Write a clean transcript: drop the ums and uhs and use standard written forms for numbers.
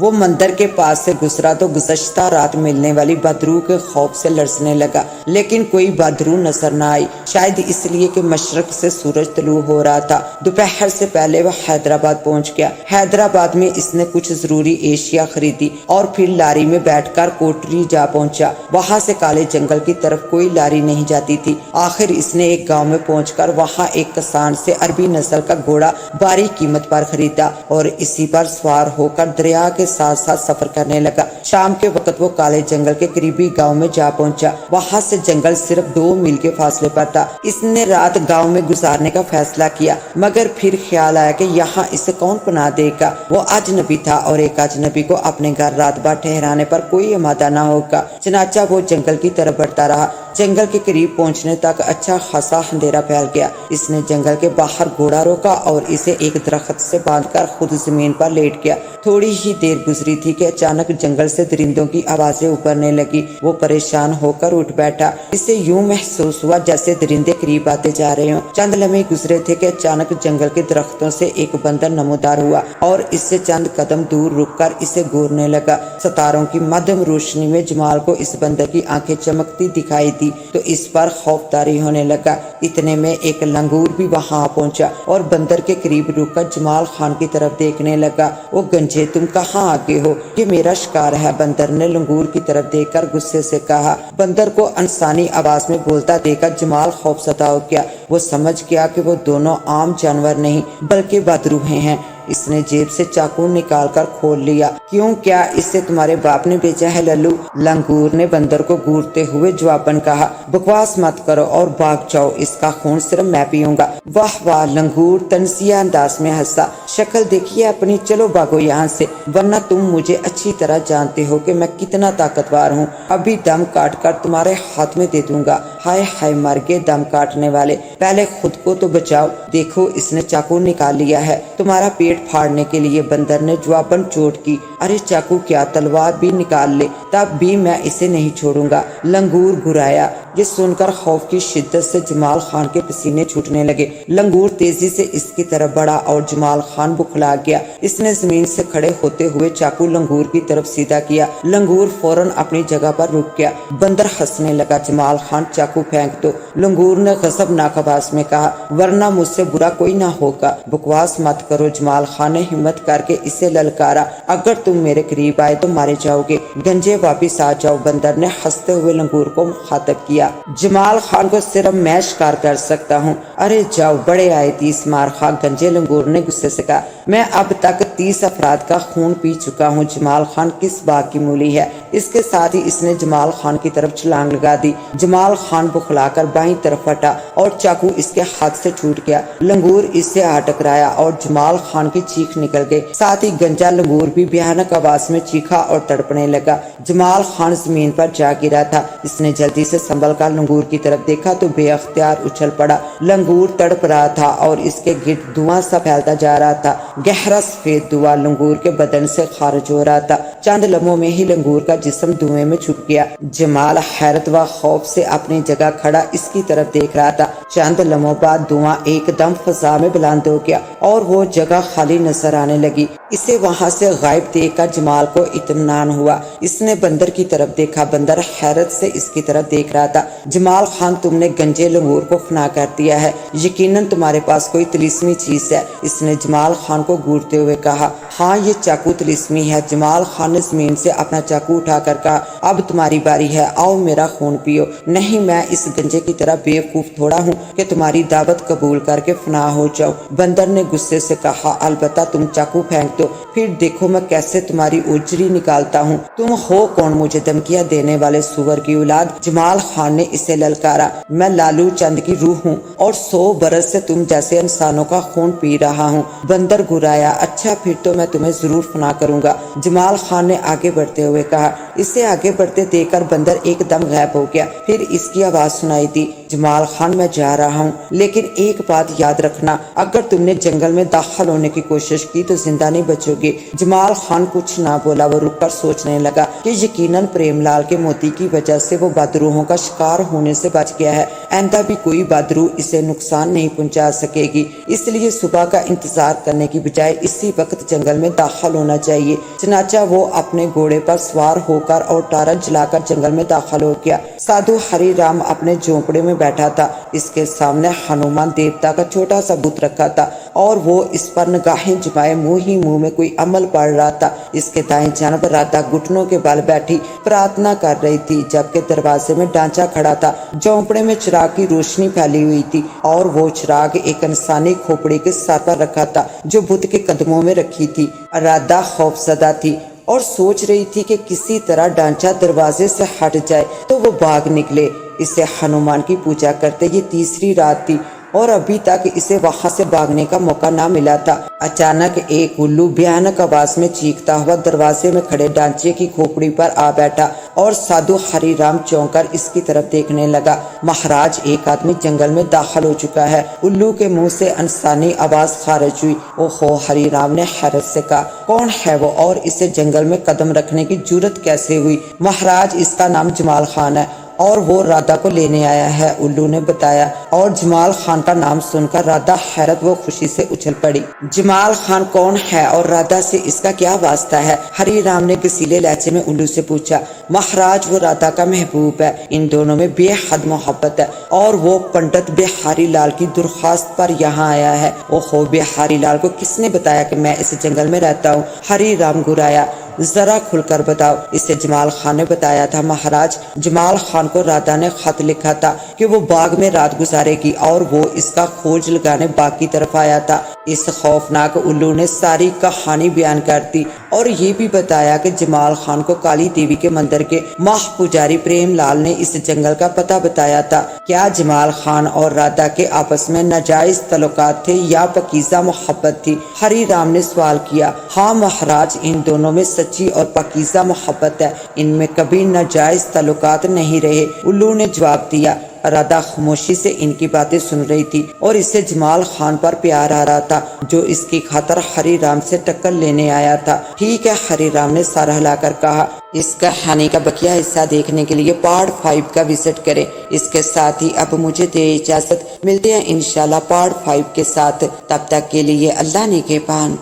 وہ مندر کے پاس سے گزرا تو گزشتہ رات ملنے والی بدرو کے خوف سے لرزنے لگا، لیکن کوئی بدرو نظر نہ آئی، شاید اس لیے کہ مشرق سے سورج طلوع ہو رہا تھا۔ دوپہر سے پہلے وہ حیدرآباد پہنچ گیا۔ حیدرآباد میں اس نے کچھ ضروری اشیاء خریدی اور پھر لاری میں بیٹھ کر کوٹری جا پہنچا۔ وہاں سے کالے جنگل کی طرف کوئی لاری نہیں جاتی تھی۔ آخر اس نے ایک گاؤں میں پہنچ کر وہاں ایک کسان سے عربی نسل کا گھوڑا بھاری قیمت پر خریدا اور اسی پر سوار ہو کر دریا کے ساتھ ساتھ سفر کرنے لگا۔ شام کے وقت وہ کالے جنگل کے قریبی گاؤں میں جا پہنچا۔ وہاں سے جنگل صرف 2 میل کے فاصلے پر تھا۔ اس نے رات گاؤں میں گزارنے کا فیصلہ کیا، مگر پھر خیال آیا کہ یہاں اسے کون پناہ دے گا۔ وہ اجنبی تھا اور ایک اجنبی کو اپنے گھر رات بھر ٹھہرانے پر کوئی آمادہ نہ ہوگا۔ چنانچہ وہ جنگل کی طرف بڑھتا رہا۔ جنگل کے قریب پہنچنے تک اچھا خاصا اندھیرا پھیل گیا۔ اس نے جنگل کے باہر گھوڑا روکا اور اسے ایک درخت سے باندھ کر خود زمین پر لیٹ گیا۔ تھوڑی ہی دیر گزری تھی کہ اچانک جنگل سے درندوں کی آوازیں ابھرنے لگی۔ وہ پریشان ہو کر اٹھ بیٹھا۔ اسے یوں محسوس ہوا جیسے درندے قریب آتے جا رہے ہوں۔ چند لمحے گزرے تھے کہ اچانک جنگل کے درختوں سے ایک بندر نمودار ہوا اور اس سے چند قدم دور رک کر اسے گورنے لگا۔ ستاروں کی مدھم روشنی میں جمال کو اس بندر کی آنکھیں چمکتی دکھائی دی تو اس پر خوف طاری ہونے لگا۔ اتنے میں ایک لنگور بھی وہاں پہنچا اور بندر کے قریب رک کر جمال خان کی طرف دیکھنے لگا۔ وہ گنجے تم کہاں آگے ہو؟ یہ میرا شکار ہے، بندر نے لنگور کی طرف دیکھ کر غصے سے کہا۔ بندر کو انسانی آواز میں بولتا دیکھ کر جمال خوف زدہ ہو گیا۔ وہ سمجھ گیا کہ وہ دونوں عام جانور نہیں بلکہ بدروحے ہیں۔ اس نے جیب سے چاقو نکال کر کھول لیا۔ کیوں، کیا اسے تمہارے باپ نے بھیجا ہے للو؟ لنگور نے بندر کو گورتے ہوئے جواباً کہا۔ بکواس مت کرو اور بھاگ جاؤ، اس کا خون صرف میں پیوں گا۔ واہ واہ، لنگور طنزیہ انداز میں ہنسا۔ شکل دیکھیے اپنی، چلو بھاگو یہاں سے، ورنہ تم مجھے اچھی طرح جانتے ہو کہ میں کتنا طاقتور ہوں۔ ابھی دم کاٹ کر تمہارے ہاتھ میں دے دوں گا۔ ہائے ہائے، مر گئے دم کاٹنے والے، پہلے خود کو تو بچاؤ۔ دیکھو اس نے چاقو نکال لیا ہے تمہارا پیٹ پھاڑنے کے لیے، بندر نے جواباً چوٹ کی۔ ارے چاقو کیا، تلوار بھی نکال لے، تب بھی میں اسے نہیں چھوڑوں گا، لنگور گھرایا۔ یہ سن کر خوف کی شدت سے جمال خان کے پسینے چھوٹنے لگے۔ لنگور تیزی سے اس کی طرف بڑھا اور جمال خان بکھلا گیا۔ اس نے زمین سے کھڑے ہوتے ہوئے چاقو لنگور کی طرف سیدھا کیا۔ لنگور فوراً اپنی جگہ پر رک گیا۔ بندر ہنسنے لگا۔ جمال خان چاقو پھینک دو، لنگور نے غضبناک آواز میں کہا، ورنہ مجھ سے برا کوئی نہ ہوگا۔ بکواس مت کرو، جمال خان نے ہمت کر کے اسے للکارا، اگر تم میرے قریب آئے تو مارے جاؤ گے، گنجے واپس آ جاؤ، بندر نے ہنستے ہوئے لنگور کو مخاطب کیا۔ جمال خان کو صرف میں شکار کر سکتا ہوں۔ ارے جاؤ، بڑے آئے 30 مار خواہ گنجے، لنگور نے غصے سے کہا۔ میں اب تک 30 افراد کا خون پی چکا ہوں، جمال خان کس بات کی مولی ہے؟ اس کے ساتھ ہی اس نے جمال خان کی طرف چھلانگ لگا دی۔ جمال خان بخلا کر بائیں طرف ہٹا اور چاقو اس کے ہاتھ سے چھوٹ گیا۔ لنگور اس سے آ ٹکرایا اور جمال خان کی چیخ نکل گئی، ساتھ ہی گنجا لنگور بھی بھیانک آواز میں چیخا اور تڑپنے لگا۔ جمال خان زمین پر جا گرا تھا۔ اس نے جلدی سے سنبھل کر لنگور کی طرف دیکھا تو بے اختیار اچھل پڑا۔ لنگور تڑپ رہا تھا اور اس کے گرد دھواں سا پھیلتا جا رہا تھا۔ گہرا سفید دھواں لنگور کے بدن سے خارج ہو رہا تھا۔ چند لمحوں میں ہی لنگور کا جسم دھوئیں میں چھپ گیا۔ جمال حیرت و خوف سے اپنی جگہ کھڑا اس کی طرف دیکھ رہا تھا۔ چند لمحوں بعد دھواں ایک دم فضا میں بلند ہو گیا اور وہ جگہ خالی نظر آنے لگی۔ اسے وہاں سے غائب دیکھ کر جمال کو اطمینان ہوا۔ اس نے بندر کی طرف دیکھا۔ بندر حیرت سے اس کی طرف دیکھ رہا تھا۔ جمال خان، تم نے گنجے لنگور کو فنا کر دیا ہے، یقیناً تمہارے پاس کوئی طلسمی چیز ہے، اس نے جمال خان کو گورتے ہوئے کہا۔ ہاں، یہ چاقو طلسمی ہے، جمال خان نے زمین سے اپنا چاقو اٹھا کر کہا۔ اب تمہاری باری ہے، آؤ میرا خون پیو۔ نہیں، میں اس گنجے کی طرح بیوقوف تھوڑا ہوں کہ تمہاری دعوت قبول کر کے فنا ہو جاؤ، بندر نے غصے سے کہا۔ البتہ تم چاقو پھینک دو، پھر دیکھو میں کیسے تمہاری اجری نکالتا ہوں۔ تم ہو کون مجھے دھمکیاں دینے والے سور کی اولاد؟ جمال خان نے اسے للکارا۔ میں لالو چند کی روح ہوں اور 100 برس سے تم جیسے انسانوں کا خون پی رہا ہوں، بندر گھرایا۔ اچھا، پھر تو میں تمہیں ضرور فنا کروں گا، جمال خان نے آگے بڑھتے ہوئے کہا۔ اسے آگے بڑھتے دیکھ کر بندر ایک دم غائب ہو گیا۔ پھر اس کی آواز سنائی دی، جمال خان میں جا رہا ہوں، لیکن ایک بات یاد رکھنا، اگر تم نے جنگل میں داخل ہونے کی کوشش کی تو زندہ نہیں بچو گے۔ جمال خان کچھ نہ بولا، وہ رک کر سوچنے لگا کہ یقیناً پریم لال کے موتی کی وجہ سے وہ بدروحوں کا شکار ہونے سے بچ گیا ہے، آئندہ بھی کوئی بدروح اسے نقصان نہیں پہنچا سکے گی، اس لیے صبح کا انتظار کرنے کی بجائے اسی وقت جنگل میں داخل ہونا چاہیے۔ چنانچہ وہ اپنے گھوڑے پر سوار ہو کر اور ٹارچ جلا کر جنگل میں داخل ہو گیا۔ سادھو ہری رام اپنے جھونپڑے میں بیٹھا تھا، اس کے سامنے ہنومان دیوتا کا چھوٹا سا بت رکھا تھا اور وہ اس پر نگاہیں جمائے منہ ہی منہ میں کوئی عمل پڑھ رہا تھا۔ اس کے دائیں جانب رادھا گھٹنوں کے بل بیٹھی پرارتھنا کر رہی تھی، جبکہ دروازے میں ڈانچہ کھڑا تھا۔ جھونپڑے میں چراغ کی روشنی پھیلی ہوئی تھی اور وہ چراغ ایک انسانی کھوپڑی کے سر پر رکھا تھا جو بت کے قدموں میں رکھی تھی۔ رادھا خوف زدہ تھی اور سوچ رہی تھی کہ کسی طرح ڈانچہ دروازے سے ہٹ جائے تو وہ بھاگ نکلے۔ اسے ہنومان کی پوجا کرتے یہ تیسری رات تھی اور ابھی تک اسے وہاں سے بھاگنے کا موقع نہ ملا تھا۔ اچانک ایک الو بھیانک آواز میں چیختا ہوا دروازے میں کھڑے ڈانچے کی کھوپڑی پر آ بیٹھا اور سادھو ہری رام چونک کر اس کی طرف دیکھنے لگا۔ مہاراج، ایک آدمی جنگل میں داخل ہو چکا ہے، الو کے منہ سے انسانی آواز خارج ہوئی۔ اوہو، ہری رام نے حیرت سے کہا، کون ہے وہ اور اسے جنگل میں قدم رکھنے کی جرت کیسے ہوئی؟ مہاراج، اس کا نام جمال خان ہے اور وہ رادھا کو لینے آیا ہے، الو نے بتایا۔ اور جمال خان کا نام سن کر رادھا حیرت و خوشی سے اچھل پڑی۔ جمال خان کون ہے اور رادھا سے اس کا کیا واسطہ ہے؟ ہری رام نے گسیلے لہجے میں الو سے پوچھا۔ مہاراج، وہ رادھا کا محبوب ہے، ان دونوں میں بے حد محبت ہے اور وہ پنڈت بہاری لال کی درخواست پر یہاں آیا ہے۔ اوہو، بہاری لال کو کس نے بتایا کہ میں اس جنگل میں رہتا ہوں؟ ہری رام گرایا۔ ذرا کھل کر بتاؤ، اسے جمال خان نے بتایا تھا۔ مہاراج، جمال خان کو رادھا نے خط لکھا تھا کہ وہ باغ میں رات گزارے گی اور وہ اس کا کھوج لگانے باغ کی طرف آیا تھا۔ اس خوفناک الو نے ساری کہانی بیان کر دی اور یہ بھی بتایا کہ جمال خان کو کالی دیوی کے مندر کے ماہ پجاری پریم لال نے اس جنگل کا پتہ بتایا تھا۔ کیا جمال خان اور رادھا کے آپس میں ناجائز تعلقات تھے یا پاکیزہ محبت تھی؟ ہری رام نے سوال کیا۔ ہاں مہاراج، ان دونوں میں سچی اور پاکیزہ محبت ہے، ان میں کبھی ناجائز تعلقات نہیں رہے، الو نے جواب دیا۔ رادھا خاموشی سے ان کی باتیں سن رہی تھی اور اسے جمال خان پر پیار آ رہا تھا جو اس کی خاطر ہری رام سے ٹکر لینے آیا تھا۔ ٹھیک ہے، ہری رام نے سر ہلا کر کہا۔ اس کہانی کا بقیہ حصہ دیکھنے کے لیے پارٹ 5 کا وزٹ کریں۔ اس کے ساتھ ہی اب مجھے دے اجازت، ملتے ہیں انشاءاللہ پارٹ 5 کے ساتھ، تب تک کے لیے اللہ نگہبان۔